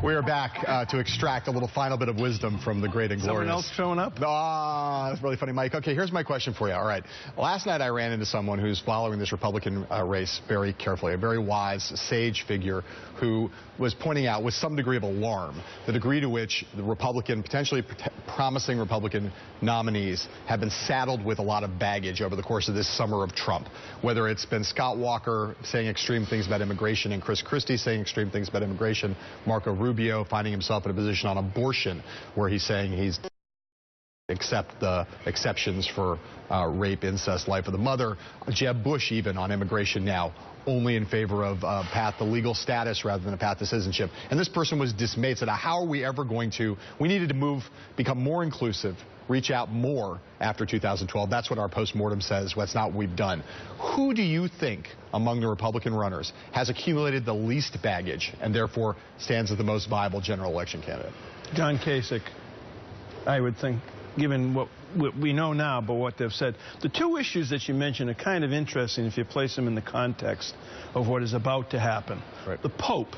We are back to extract a little final bit of wisdom from the great and glorious. Someone else showing up? Ah, that's really funny, Mike. Okay, here's my question for you. All right. Last night I ran into someone who's following this Republican race very carefully, a very wise, sage figure who was pointing out with some degree of alarm the degree to which the potentially promising Republican nominees have been saddled with a lot of baggage over the course of this summer of Trump. Whether it's been Scott Walker saying extreme things about immigration and Chris Christie saying extreme things about immigration, Marco Rubio finding himself in a position on abortion where he's saying he's accept the exceptions for rape, incest, life of the mother. Jeb Bush even on immigration now only in favor of a path to legal status rather than a path to citizenship. And this person was dismayed, said, how are we ever going to, we needed to become more inclusive, reach out more after 2012. That's what our postmortem says. That's not what we've done. Who do you think among the Republican runners has accumulated the least baggage and therefore stands as the most viable general election candidate? John Kasich, I would think, given what we know now, but what they've said. The two issues that you mentioned are kind of interesting if you place them in the context of what is about to happen. Right. The Pope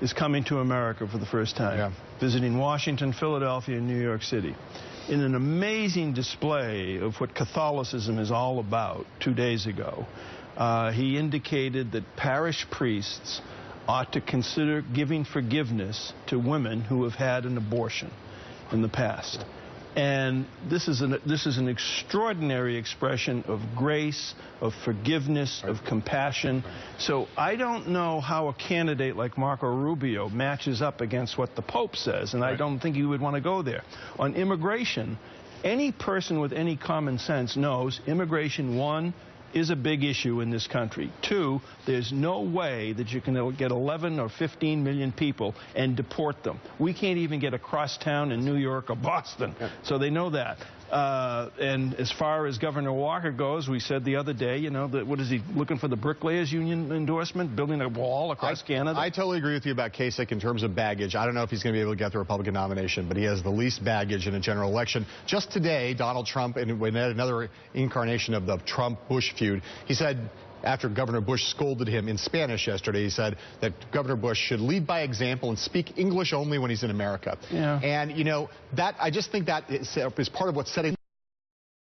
is coming to America for the first time, visiting Washington, Philadelphia, and New York City. In an amazing display of what Catholicism is all about 2 days ago, he indicated that parish priests ought to consider giving forgiveness to women who have had an abortion in the past. And this is an extraordinary expression of grace, of forgiveness, of compassion. So I don't know how a candidate like Marco Rubio matches up against what the Pope says, and I don't think you would want to go there. On immigration, any person with any common sense knows immigration, one, is a big issue in this country. Two, there's no way that you can get 11 or 15 million people and deport them. We can't even get across town in New York or Boston. So they know that. And as far as Governor Walker goes, we said the other day, you know, that what is he looking for, the Bricklayers Union endorsement, building a wall across Canada? I totally agree with you about Kasich in terms of baggage. I don't know if he's going to be able to get the Republican nomination, but he has the least baggage in a general election. Just today, Donald Trump, in another incarnation of the Trump-Bush feud, he said, after Governor Bush scolded him in Spanish yesterday, he said that Governor Bush should lead by example and speak English only when he's in America. Yeah. And, you know, I just think that is part of what's setting the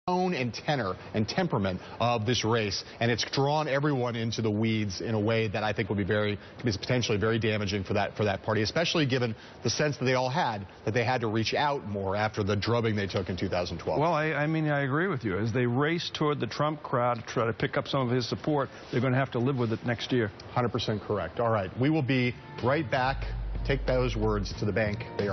tone and tenor and temperament of this race. And it's drawn everyone into the weeds in a way that I think will be potentially very damaging for that party, especially given the sense that they all had that they had to reach out more after the drubbing they took in 2012. Well, I mean, I agree with you. As they race toward the Trump crowd to try to pick up some of his support, they're going to have to live with it next year. 100% correct. All right. We will be right back. Take those words to the bank. They are